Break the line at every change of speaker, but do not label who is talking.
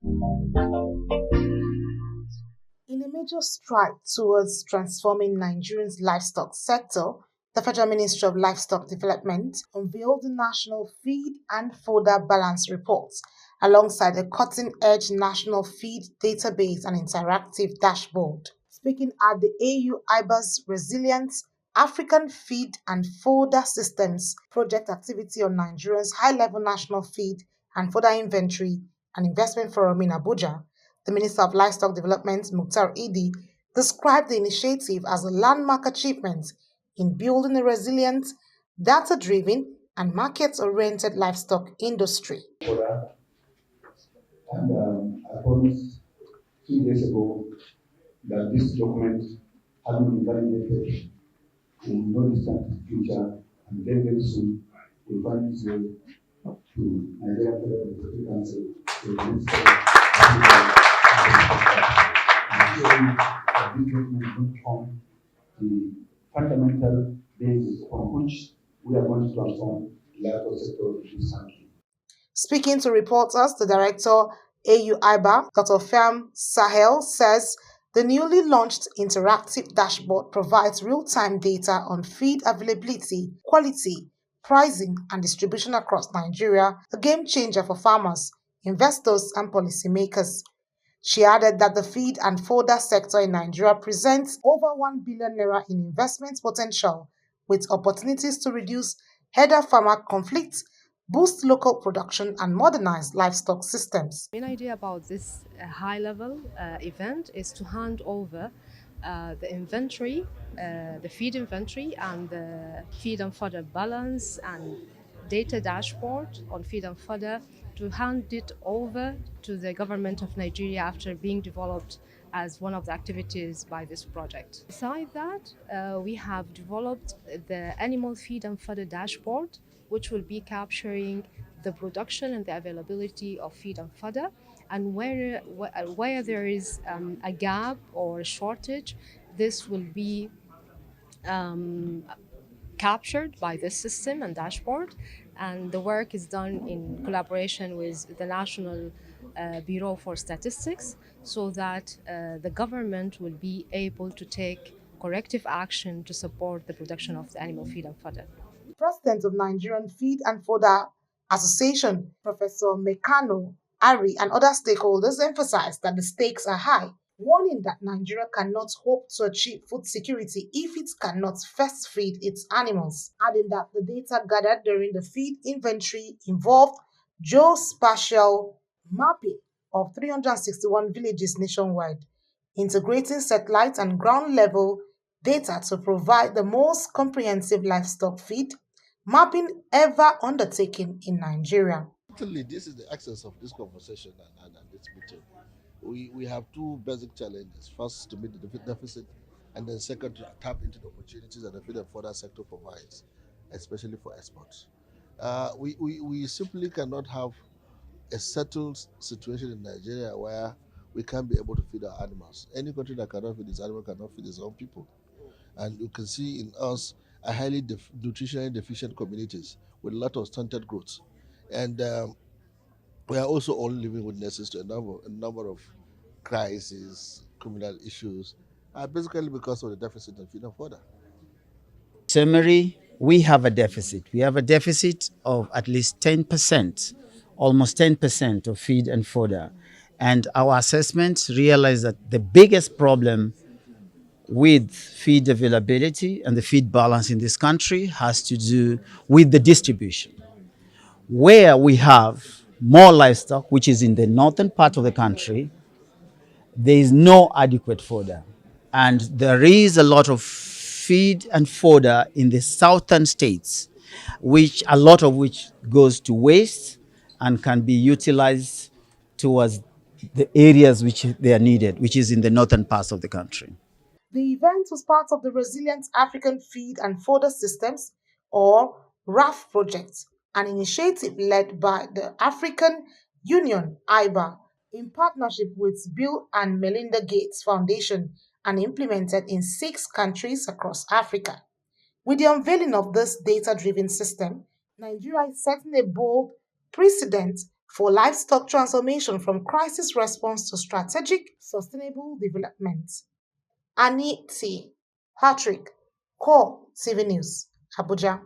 In a major stride towards transforming Nigeria's livestock sector, the Federal Ministry of Livestock Development unveiled the National Feed and Fodder Balance Report, alongside a cutting-edge national feed database and interactive dashboard. Speaking at the AU-IBA's Resilient African Feed and Fodder Systems project activity on Nigeria's high-level national feed and fodder inventory and investment forum in Abuja, the Minister of Livestock Development, Mukhtar Idi, described the initiative as a landmark achievement in building a resilient, data-driven, and market-oriented livestock industry.
I promised 2 days ago that this document having been validated in no distant future, and very soon will find its way to Nigeria Federal Executive Council, to the Minister ensuring that this document will form the fundamental basis on which we are going to transform the livestock sector in this country.
Speaking to reporters, the director AU-IBA, Dr. Fem Sahel, says the newly launched interactive dashboard provides real-time data on feed availability, quality, pricing, and distribution across Nigeria, a game changer for farmers, investors, and policymakers. She added that the feed and fodder sector in Nigeria presents over 1 billion naira in investment potential, with opportunities to reduce header-farmer conflicts, boost local production, and modernize livestock systems.
The main idea about this high-level event is to hand over the inventory, the feed inventory, and the feed and fodder balance and data dashboard on feed and fodder, to hand it over to the government of Nigeria after being developed as one of the activities by this project. Besides that, we have developed the animal feed and fodder dashboard, which will be capturing the production and the availability of feed and fodder, and where there is a gap or a shortage, this will be captured by this system and dashboard, and the work is done in collaboration with the National Bureau for Statistics, so that the government will be able to take corrective action to support the production of the animal feed and fodder.
President of Nigerian Feed and Fodder Association, Professor Mekano Ari, and other stakeholders emphasized that the stakes are high, warning that Nigeria cannot hope to achieve food security if it cannot first feed its animals, adding that the data gathered during the feed inventory involved geospatial mapping of 361 villages nationwide, integrating satellite and ground-level data to provide the most comprehensive livestock feed mapping ever undertaken in Nigeria.
Actually, this is the essence of this conversation and this meeting. We have two basic challenges. First, to meet the deficit, and then second, to tap into the opportunities that the feed and fodder sector provides, especially for exports. We simply cannot have a settled situation in Nigeria where we can't be able to feed our animals. Any country that cannot feed its animals cannot feed its own people. And you can see in us a highly nutritionally deficient communities with a lot of stunted growth. And we are also all living witnesses to a number of crises, criminal issues, basically because of the deficit of feed and fodder.
Summary, we have a deficit. We have a deficit of at least 10%, almost 10% of feed and fodder. And our assessments realize that the biggest problem with feed availability and the feed balance in this country has to do with the distribution. Where we have more livestock, which is in the northern part of the country, there is no adequate fodder. And there is a lot of feed and fodder in the southern states, which a lot of which goes to waste and can be utilized towards the areas which they are needed, which is in the northern parts of the country.
The event was part of the Resilient African Feed and Fodder Systems, or RAF project, an initiative led by the African Union (IBA) in partnership with Bill and Melinda Gates Foundation and implemented in 6 countries across Africa. With the unveiling of this data-driven system, Nigeria is setting a bold precedent for livestock transformation from crisis response to strategic sustainable development. Annie T. Patrick, Core TV News, Abuja.